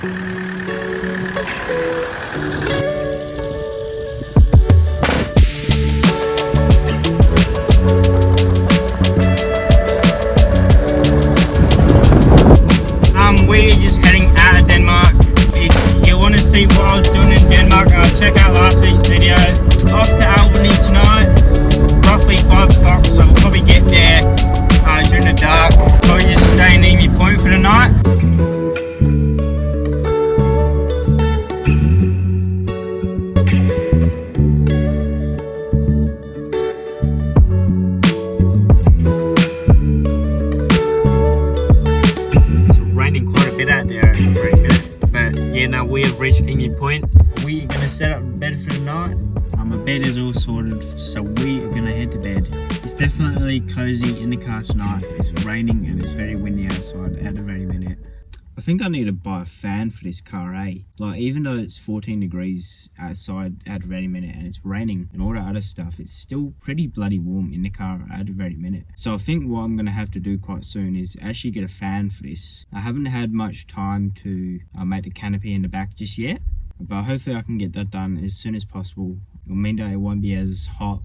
We're just heading out of Denmark. If you want to see what I was doing in Denmark, check out last week's video. Off to Albany tonight, roughly 5 o'clock, so we'll probably get there during the dark. Probably just stay in Emu Point for the night. We have reached Emu Point. We are going to set up bed for the night. My bed is all sorted, so we are going to head to bed. It's definitely cozy in the car tonight. It's raining and it's very windy outside at the very minute. I think I need to buy a fan for this car, eh? Like, even though it's 14 degrees outside at the very minute and it's raining and all that other stuff, it's still pretty bloody warm in the car at the very minute. So I think what I'm going to have to do quite soon is actually get a fan for this. I haven't had much time to make the canopy in the back just yet, but hopefully I can get that done as soon as possible. It'll mean that it won't be as hot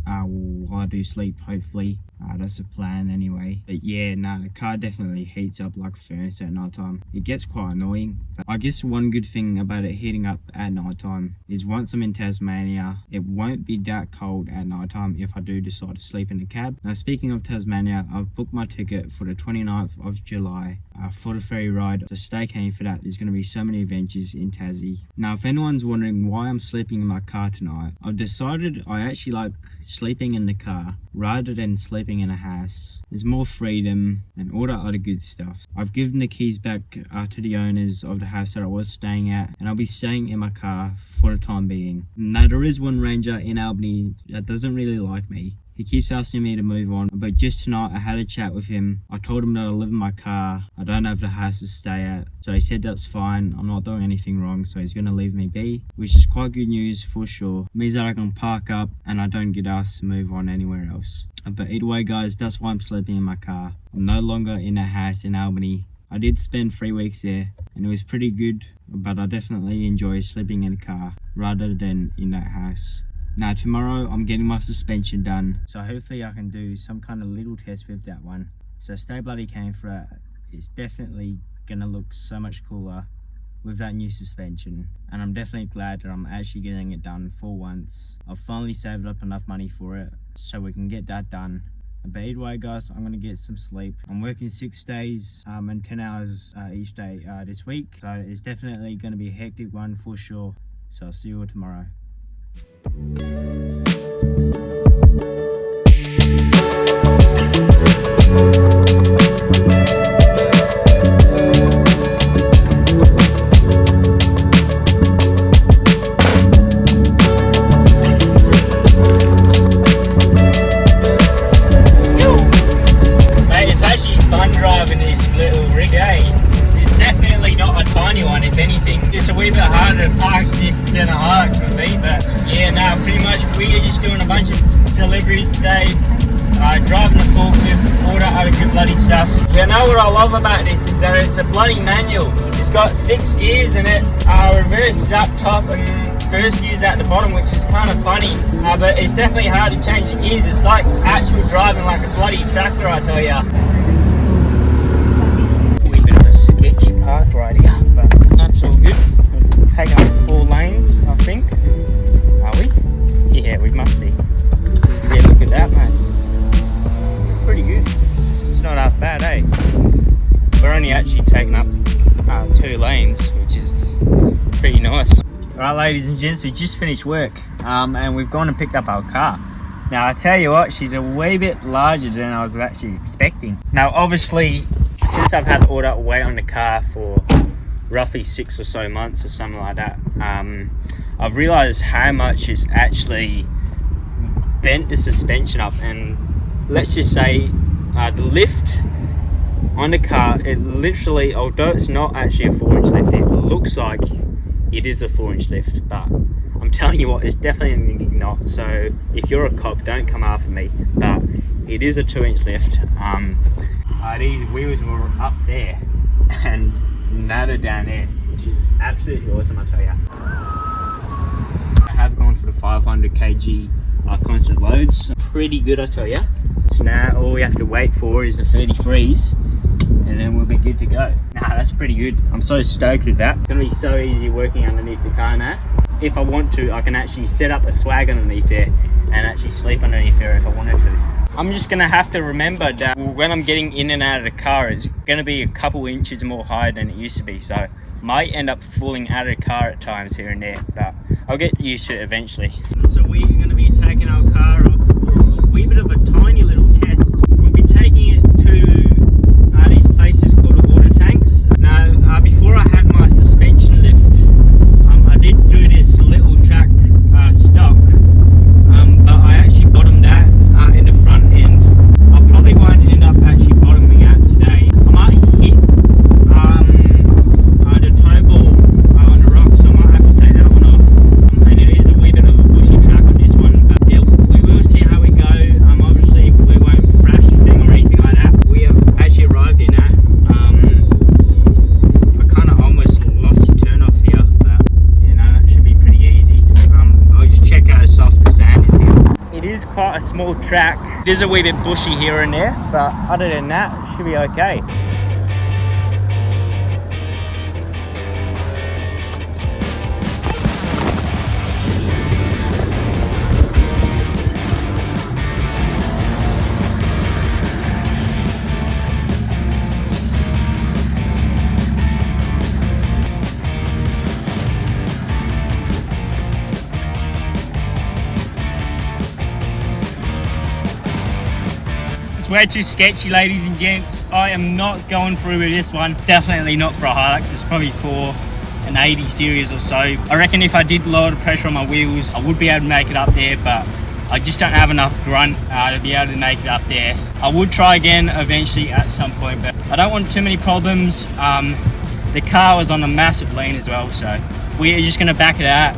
while I do sleep, hopefully. That's the plan anyway. But yeah, the car definitely heats up like a furnace at night time. It gets quite annoying, but I guess one good thing about it heating up at night time is once I'm in Tasmania, it won't be that cold at night time if I do decide to sleep in the cab. Now, speaking of Tasmania, I've booked my ticket for the 29th of July for the ferry ride. So stay keen for that. There's going to be so many adventures in Tassie. Now, if anyone's wondering why I'm sleeping in my car tonight, I've decided I actually like sleeping in the car rather than sleeping in a house. There's more freedom and all that other good stuff. I've given the keys back to the owners of the house that I was staying at, and I'll be staying in my car for the time being. Now, there is one ranger in Albany that doesn't really like me. He keeps asking me to move on, but just tonight I had a chat with him. I told him that I live in my car, I don't have the house to stay at, so he said that's fine, I'm not doing anything wrong, so he's going to leave me be, which is quite good news for sure. It means that I can park up and I don't get asked to move on anywhere else. But either way, guys, that's why I'm sleeping in my car. I'm no longer in a house in Albany. I did spend 3 weeks there and it was pretty good, but I definitely enjoy sleeping in a car rather than in that house. Now, tomorrow I'm getting my suspension done, so hopefully I can do some kind of little test with that one. So stay bloody keen for it. It's definitely gonna look so much cooler with that new suspension, and I'm definitely glad that I'm actually getting it done for once. I've finally saved up enough money for it so we can get that done. But either way, guys, I'm gonna get some sleep. I'm working 6 days and 10 hours each day this week, so it's definitely gonna be a hectic one for sure. So I'll see you all tomorrow. It's actually fun driving this little rig, eh? It's definitely not a tiny one, if anything. It's a wee bit harder to park this than a Arc for me, but yeah, no, pretty much we are just doing a bunch of deliveries today, driving the forklift, all that other good bloody stuff. You know what I love about this is that it's a bloody manual. It's got 6 gears in it, reverse is up top and first gear's at the bottom, which is kind of funny, but it's definitely hard to change the gears. It's like actual driving like a bloody tractor, I tell ya. Wee bit of a sketchy park right here, but that's all good. Taking up 4 lanes, I think. Are we? Yeah, we must be. Yeah, look at that, mate. Pretty good. It's not half bad, eh? We're only actually taking up 2 lanes, which is pretty nice. Alright, ladies and gents, we just finished work and we've gone and picked up our car. Now, I tell you what, she's a wee bit larger than I was actually expecting. Now, obviously, since I've had all that weight on the car for roughly 6 or so months or something like that, I've realized how much it's actually bent the suspension up, and let's just say the lift on the car, it literally, although it's not actually a 4-inch lift, it looks like it is a 4-inch lift, but I'm telling you what, it's definitely not. So if you're a cop, don't come after me, but it is a 2-inch lift. These wheels were up there and now they're down there, which absolutely awesome, I tell you. I have gone for the 500 kg constant loads. Pretty good, I tell you. So now all we have to wait for is the 30 freeze, and then we'll be good to go. Nah, that's pretty good. I'm so stoked with that. It's gonna be so easy working underneath the car now. If I want to, I can actually set up a swag underneath there and actually sleep underneath there if I wanted to. I'm just gonna have to remember that when I'm getting in and out of the car, it's gonna be a couple inches more higher than it used to be. So I might end up falling out of the car at times here and there, but I'll get used to it eventually. So we're gonna be taking our car off for a wee bit of a tiny little test. We'll be taking it to these places called the water tanks. Now, before I had my suspension lift, I did do this little track stock, but I actually bottomed out in the front end. I probably won't end up actually bottoming out today. I might hit the toe ball on the rock, so I might have to take that one off. And it is a wee bit of a bushy track on this one, but yeah, we will see how we go. Obviously we won't thrash anything or anything like that. We have actually arrived in that. I kind of almost lost the turn off here, but you know, that should be pretty easy. I'll just check out how soft the sand is here. It is quite a small track. It is a wee bit bushy here and there, but other than that, it should be okay. It's way too sketchy, ladies and gents. I am not going through with this one. Definitely not for a Hilux. It's probably for an 80 series or so. I reckon if I did lower the pressure on my wheels, I would be able to make it up there, but I just don't have enough grunt to be able to make it up there. I would try again eventually at some point, but I don't want too many problems. The car was on a massive lean as well, so we're just gonna back it out.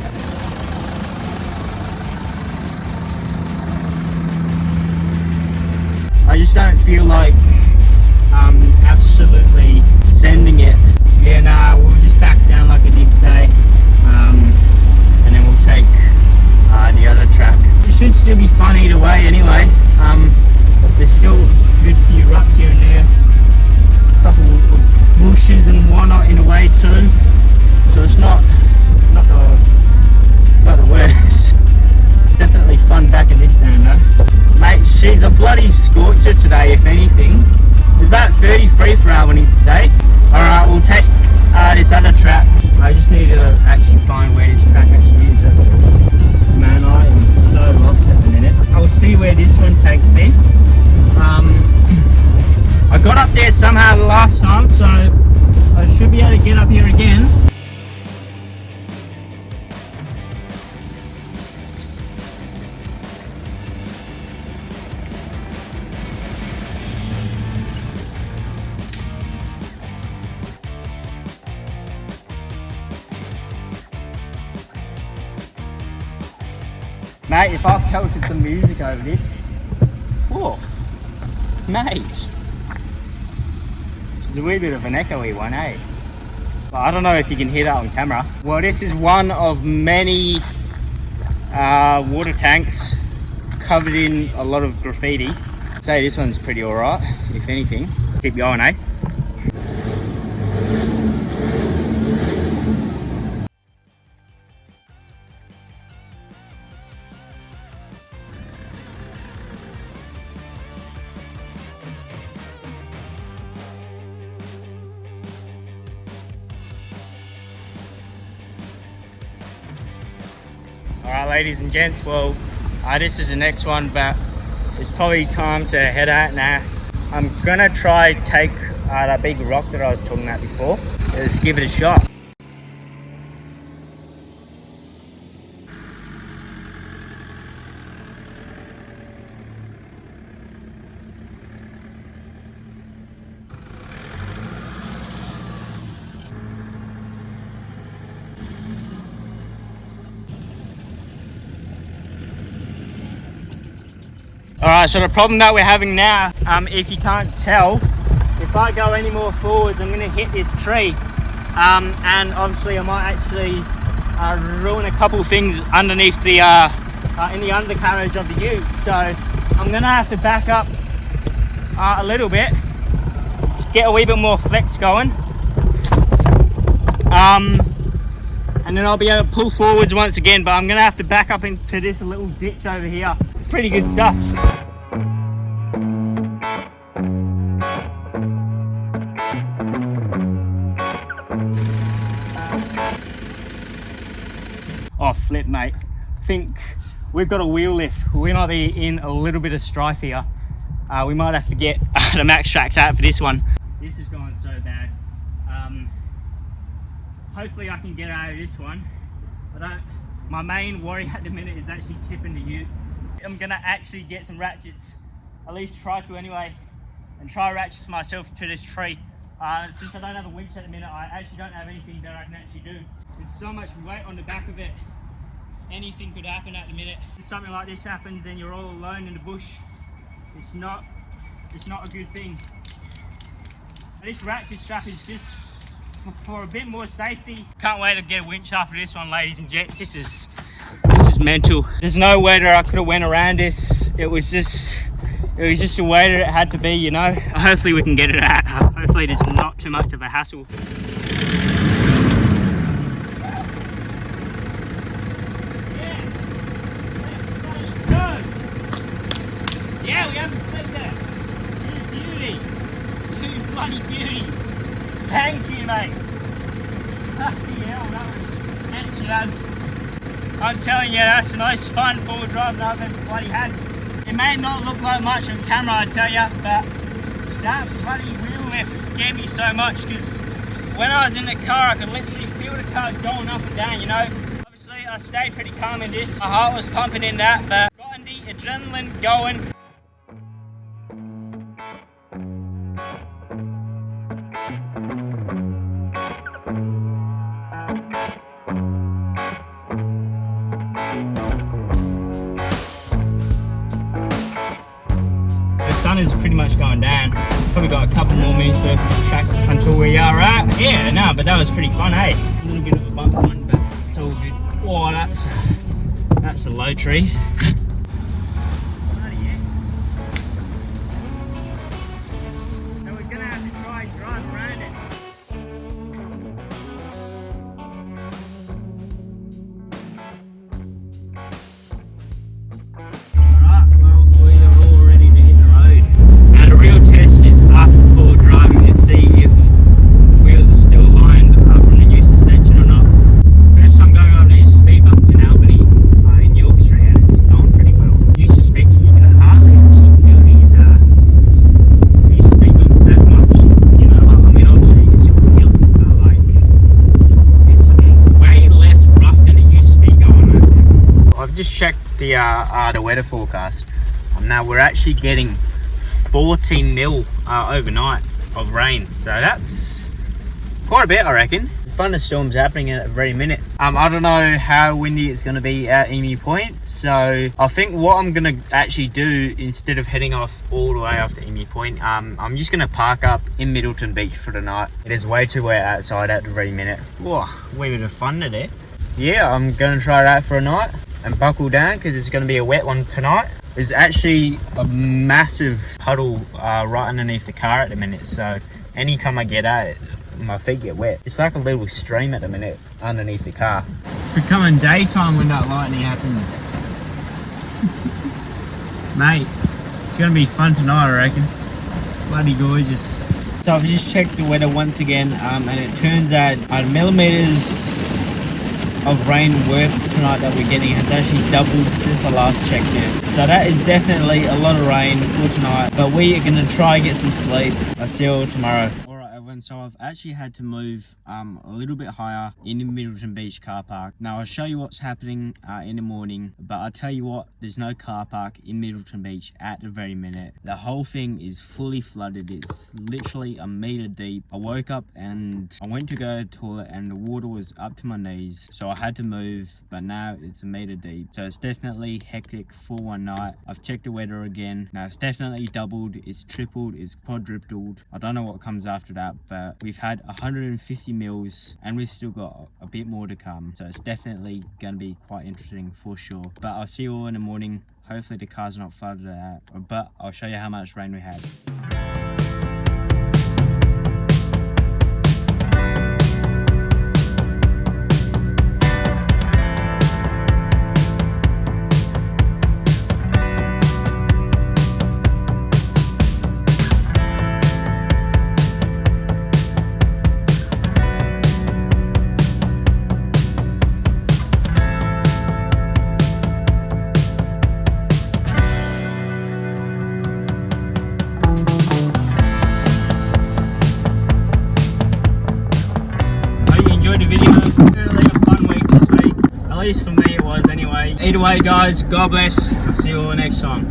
I just don't feel like absolutely sending it. Yeah, nah, we'll just back down like I did say, and then we'll take the other track. It should still be fun either way anyway. There's still a good few ruts here and there, a couple of bushes and whatnot in the way too, so it's not the worst. Definitely fun back in this stand though. Mate, she's a bloody scorcher today, if anything. It's about 33 for Albany today. Alright, we'll take this other track. I just need to actually find where this track actually is. Man, I am so lost at the minute. I will see where this one takes me. I got up there somehow the last time, so I should be able to get up here again. Mate, if I pelted some music over this, whoa, mate, it's a wee bit of an echoey one, eh? Well, I don't know if you can hear that on camera. Well, this is one of many water tanks covered in a lot of graffiti. I'd say this one's pretty alright, if anything. Keep going, eh? Alright, ladies and gents, well, this is the next one, but it's probably time to head out now. I'm gonna try take that big rock that I was talking about before. Let's give it a shot. Alright, so the problem that we're having now, if you can't tell, if I go any more forwards, I'm going to hit this tree. and obviously I might actually ruin a couple things underneath the in the undercarriage of the ute, so I'm gonna have to back up a little bit, get a wee bit more flex going, and then I'll be able to pull forwards once again. But I'm gonna have to back up into this little ditch over here. Pretty good stuff. Oh flip, mate, I think we've got a wheel lift. We might be in a little bit of strife here. We might have to get the max tracks out for this one. This is going so bad. Hopefully I can get out of this one. My main worry at the minute is actually tipping the ute. I'm gonna actually get some ratchets, at least try to anyway, and try ratchets myself to this tree. Since I don't have a winch at the minute, I actually don't have anything that I can actually do. There's so much weight on the back of it. Anything could happen at the minute. If something like this happens and you're all alone in the bush, it's not a good thing. This ratchet strap is just for a bit more safety. Can't wait to get a winch after this one, ladies and gents. This is mental. There's no way that I could have went around this. It was just the way that it had to be, you know. Hopefully we can get it out. Hopefully there's not too much of a hassle. Yeah, we haven't flipped that. You beauty. You bloody beauty. Thank you, mate. Bloody hell, that was sketchy as. I'm telling you, that's the most fun forward drive that I've ever bloody had. It may not look like much on camera, I tell you, but that bloody wheel lift scared me so much, because when I was in the car, I could literally feel the car going up and down, you know. Obviously, I stayed pretty calm in this. My heart was pumping in that, but gotten the adrenaline going. Is pretty much going down. Probably got a couple more minutes worth of track until we are at. Yeah, no, but that was pretty fun, hey? A little bit of a bump one, but it's all good. Oh, that's a low tree. So we're gonna have to try and drive around it. Just checked the weather forecast. Now we're actually getting 14 mil overnight of rain, so that's quite a bit, I reckon. Thunderstorms happening at the very minute. I don't know how windy it's going to be at Emu Point, so I think what I'm going to actually do, instead of heading off all the way off to Emu Point, I'm just going to park up in Middleton Beach for the night. It is way too wet outside at the very minute. Whoa, wee bit of fun today. Yeah, I'm going to try that for a night and buckle down, because it's going to be a wet one tonight. There's actually a massive puddle right underneath the car at the minute, so anytime I get out, my feet get wet. It's like a little stream at the minute underneath the car. It's becoming daytime when that lightning happens. Mate, it's going to be fun tonight, I reckon. Bloody gorgeous. So I've just checked the weather once again, and it turns out millimeters of rain worth tonight that we're getting has actually doubled since I last checked it. So that is definitely a lot of rain for tonight, but we are going to try and get some sleep. I'll see you all tomorrow. Alright everyone, so I've actually had to move a little bit higher in the Middleton Beach car park. Now I'll show you what's happening in the morning, but I'll tell you what, there's no car park in Middleton Beach at the very minute. The whole thing is fully flooded. It's literally a meter deep. I woke up and I went to go to the toilet and the water was up to my knees, so I had to move, but now it's a meter deep. So it's definitely hectic for one night. I've checked the weather again. Now it's definitely doubled, it's tripled, it's quadrupled. I don't know what comes after that, but we've had 150 mils and we've still got a bit more to come, so it's definitely going to be quite interesting for sure. But I'll see you all in the morning. Hopefully the car's not flooded out, but I'll show you how much rain we had. At least for me it was anyway. Either way guys, God bless. I'll see you all next time.